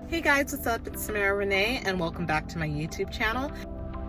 Hey guys, what's up? It's Samara Renee and welcome back to my YouTube channel.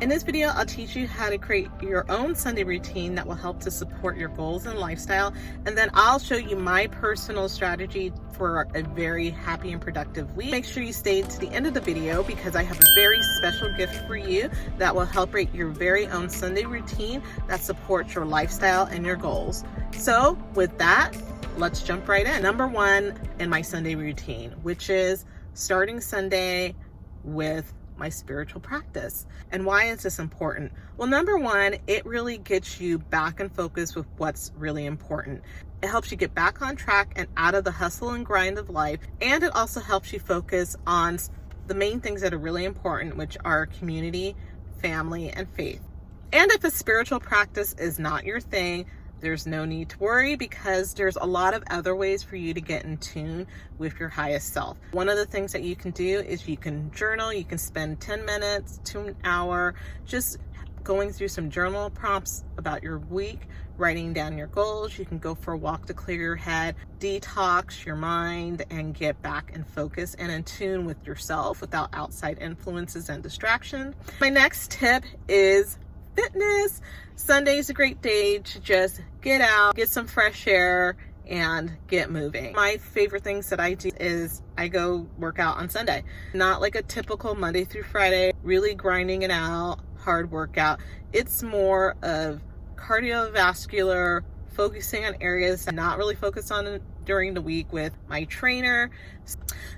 In this video, I'll teach you how to create your own Sunday routine that will help to support your goals and lifestyle. And then I'll show you my personal strategy for a very happy and productive week. Make sure you stay to the end of the video because I have a very special gift for you that will help create your very own Sunday routine that supports your lifestyle and your goals. So with that, let's jump right in. Number one in my Sunday routine, which is starting Sunday with my spiritual practice. And why is this important? Well, number one, it really gets you back in focus with what's really important. It helps you get back on track and out of the hustle and grind of life. And it also helps you focus on the main things that are really important, which are community, family, and faith. And if a spiritual practice is not your thing, there's no need to worry because there's a lot of other ways for you to get in tune with your highest self. One of the things that you can do is you can journal. You can spend 10 minutes to an hour just going through some journal prompts about your week, writing down your goals. You can go for a walk to clear your head, detox your mind, and get back in focus and in tune with yourself without outside influences and distraction. My next tip is fitness. Sunday is a great day to just get out, get some fresh air, and get moving. My favorite things that I do is I go work out on Sunday. Not like a typical Monday through Friday, really grinding it out, hard workout. It's more of cardiovascular, focusing on areas not really focused on during the week with my trainer.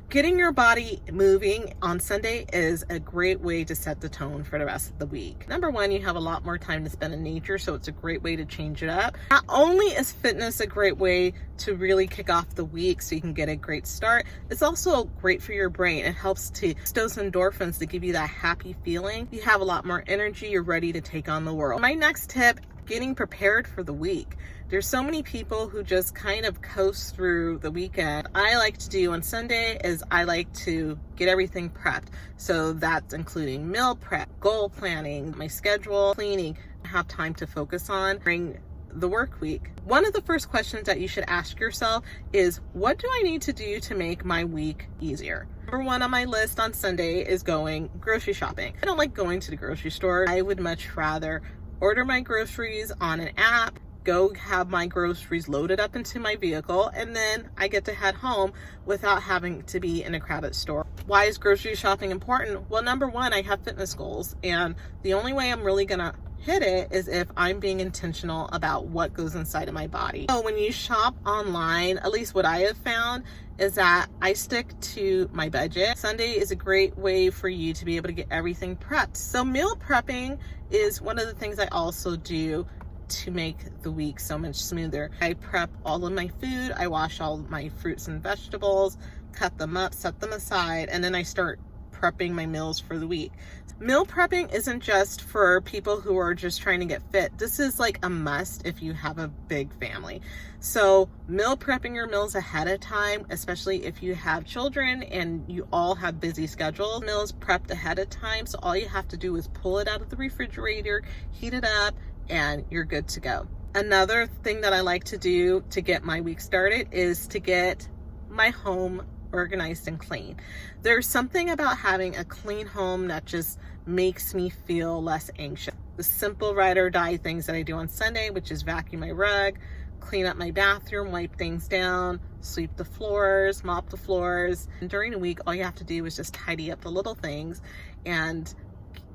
Getting your body moving on Sunday is a great way to set the tone for the rest of the week. Number one, you have a lot more time to spend in nature, so it's a great way to change it up. Not only is fitness a great way to really kick off the week so you can get a great start, it's also great for your brain. It helps to stow some endorphins to give you that happy feeling. You have a lot more energy, you're ready to take on the world. My next tip, getting prepared for the week. There's so many people who just kind of coast through the weekend. I like to do on Sunday is I like to get everything prepped. So that's including meal prep, goal planning, my schedule, cleaning, have time to focus on during the work week. One of the first questions that you should ask yourself is, what do I need to do to make my week easier? Number one on my list on Sunday is going grocery shopping. I don't like going to the grocery store. I would much rather order my groceries on an app, go have my groceries loaded up into my vehicle, and then I get to head home without having to be in a crowded store. Why is grocery shopping important? Well, number one, I have fitness goals, and the only way I'm really gonna hit it is if I'm being intentional about what goes inside of my body. So when you shop online, at least what I have found is that I stick to my budget. Sunday is a great way for you to be able to get everything prepped. So meal prepping is one of the things I also do to make the week so much smoother. I prep all of my food, I wash all my fruits and vegetables, cut them up, set them aside, and then I start prepping my meals for the week. Meal prepping isn't just for people who are just trying to get fit. This is like a must if you have a big family. So meal prepping your meals ahead of time, especially if you have children and you all have busy schedules, meals prepped ahead of time. So all you have to do is pull it out of the refrigerator, heat it up, and you're good to go. Another thing that I like to do to get my week started is to get my home organized and clean. There's something about having a clean home that just makes me feel less anxious. The simple ride or die things that I do on Sunday, which is vacuum my rug, clean up my bathroom, wipe things down, sweep the floors, mop the floors. And during the week, all you have to do is just tidy up the little things and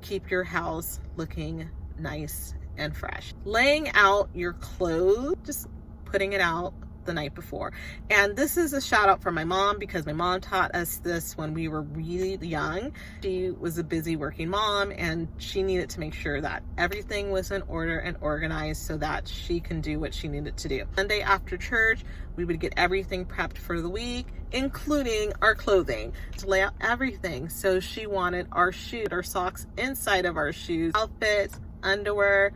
keep your house looking nice and fresh. Laying out your clothes, just putting it out the night before. And this is a shout out for my mom because my mom taught us this when we were really young. She was a busy working mom and she needed to make sure that everything was in order and organized so that she can do what she needed to do. Sunday after church, we would get everything prepped for the week, including our clothing, to lay out everything. So she wanted our shoes, our socks inside of our shoes, outfits, underwear,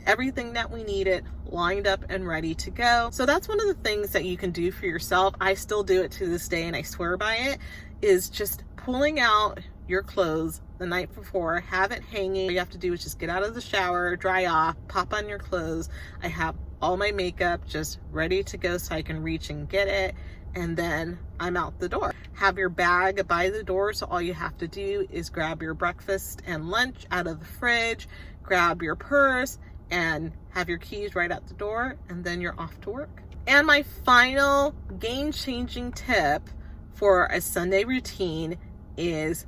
everything that we needed lined up and ready to go. So that's one of the things that you can do for yourself. I still do it to this day and I swear by it, is just pulling out your clothes the night before, have it hanging. All you have to do is just get out of the shower, dry off, pop on your clothes. I have all my makeup just ready to go so I can reach and get it and then I'm out the door. Have your bag by the door, so all you have to do is grab your breakfast and lunch out of the fridge, grab your purse, and have your keys right at the door, and then you're off to work. And my final game-changing tip for a Sunday routine is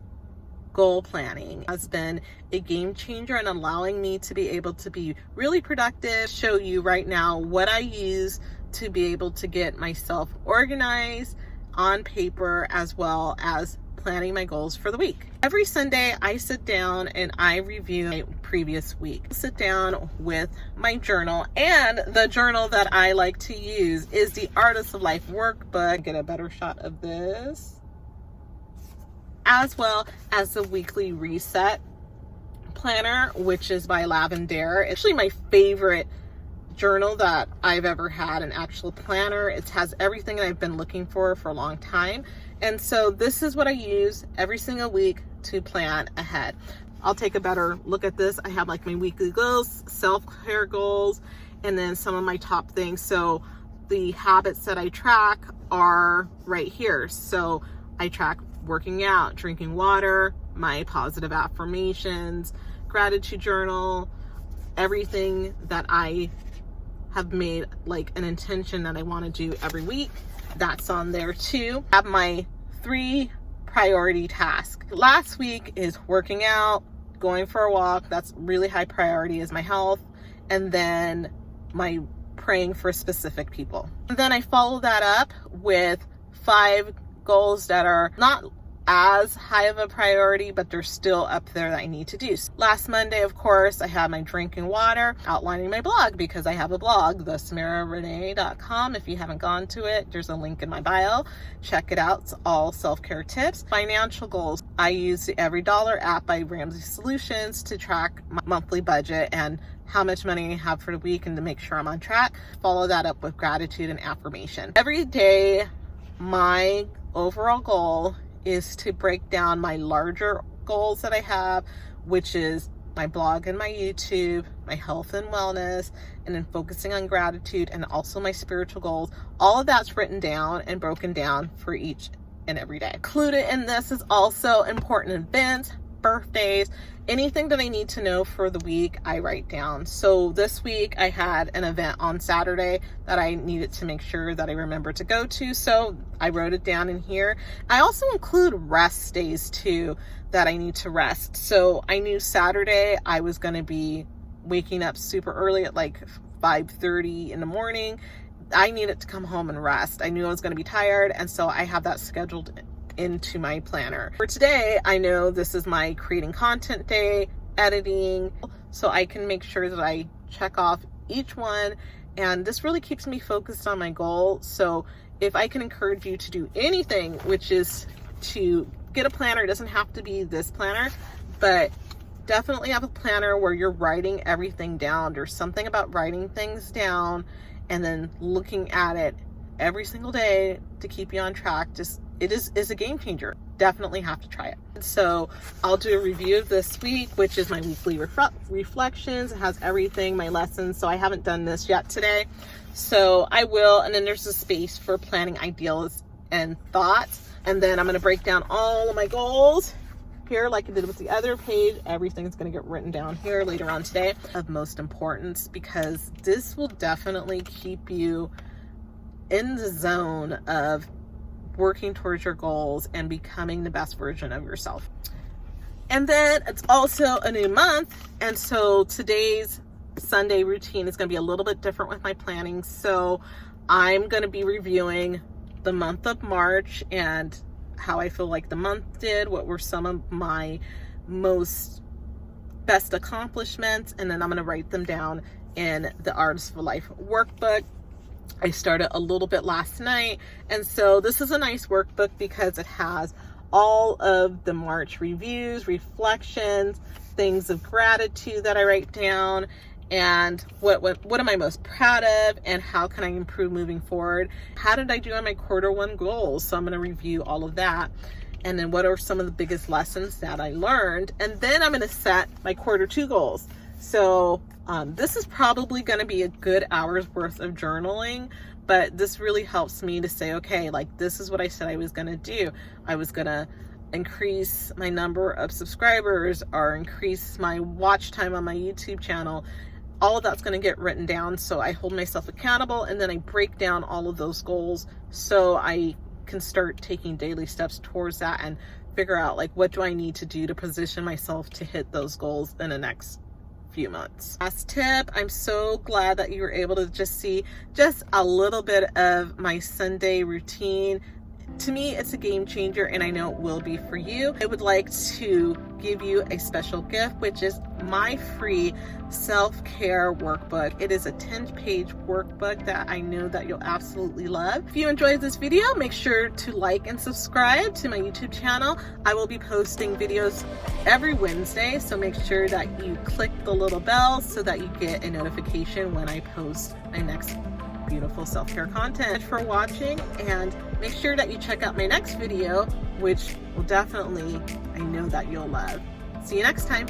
goal planning. It has been a game changer and allowing me to be able to be really productive. Show you right now what I use to be able to get myself organized on paper, as well as planning my goals for the week. Every Sunday I sit down and I review my previous week. I sit down with my journal, and the journal that I like to use is the Artist of Life workbook. Get a better shot of this, as well as the weekly reset planner, which is by Lavender. It's actually my favorite journal that I've ever had, an actual planner. It has everything that I've been looking for a long time. And so this is what I use every single week to plan ahead. I'll take a better look at this. I have like my weekly goals, self-care goals, and then some of my top things. So the habits that I track are right here. So I track working out, drinking water, my positive affirmations, gratitude journal, everything that I have made like an intention that I want to do every week. That's on there too. I have my 3 priority tasks. Last week is working out, going for a walk. That's really high priority, is my health. And then my praying for specific people. And then I follow that up with 5 goals that are not as high of a priority, but they're still up there that I need to do. Last Monday, of course, I had my drinking water, outlining my blog, because I have a blog, thesamararenee.com. If you haven't gone to it, there's a link in my bio. Check it out. It's all self-care tips. Financial goals. I use the Every Dollar app by Ramsey Solutions to track my monthly budget and how much money I have for the week, and to make sure I'm on track. Follow that up with gratitude and affirmation. Every day, my overall goal is to break down my larger goals that I have, which is my blog and my YouTube, my health and wellness, and then focusing on gratitude, and also my spiritual goals. All of that's written down and broken down for each and every day. Included in this is also important events, birthdays, anything that I need to know for the week, I write down. So this week I had an event on Saturday that I needed to make sure that I remember to go to, so I wrote it down in here. I also include rest days too that I need to rest. So I knew Saturday I was going to be waking up super early at like 5:30 in the morning. I needed to come home and rest. I knew I was going to be tired, and so I have that scheduled into my planner. For today, I know this is my creating content day, editing, so I can make sure that I check off each one, and this really keeps me focused on my goal. So if I can encourage you to do anything, which is to get a planner, it doesn't have to be this planner, but definitely have a planner where you're writing everything down. There's something about writing things down and then looking at it every single day to keep you on track. It is a game changer. Definitely have to try it. So I'll do a review of this week, which is my weekly reflections. It has everything, my lessons. So I haven't done this yet today. So I will. And then there's a space for planning ideas and thoughts. And then I'm going to break down all of my goals here like I did with the other page. Everything's going to get written down here later on today, of most importance, because this will definitely keep you in the zone of working towards your goals and becoming the best version of yourself. And then it's also a new month, and so today's Sunday routine is going to be a little bit different with my planning. So I'm going to be reviewing the month of March and how I feel like the month did, what were some of my best accomplishments, and then I'm going to write them down in the Artist of Life workbook. I started a little bit last night, and so this is a nice workbook because it has all of the March reviews, reflections, things of gratitude that I write down, and what am I most proud of, and how can I improve moving forward. How did I do on my Q1 goals? So I'm going to review all of that, and then what are some of the biggest lessons that I learned, and then I'm going to set my Q2 goals. So this is probably going to be a good hour's worth of journaling, but this really helps me to say, okay, like this is what I said I was gonna do. I was gonna increase my number of subscribers or increase my watch time on my YouTube channel. All of that's going to get written down, so I hold myself accountable, and then I break down all of those goals so I can start taking daily steps towards that and figure out like what do I need to do to position myself to hit those goals in the next few months. Last tip, I'm so glad that you were able to just see just a little bit of my Sunday routine. To me, it's a game changer, and I know it will be for you. I would like to give you a special gift, which is my free self-care workbook. It is a 10-page workbook that I know that you'll absolutely love. If you enjoyed this video, make sure to like and subscribe to my YouTube channel. I will be posting videos every Wednesday, so make sure that you click the little bell so that you get a notification when I post my next beautiful self-care content. Thanks for watching, and make sure that you check out my next video, which will definitely, I know that you'll love. See you next time.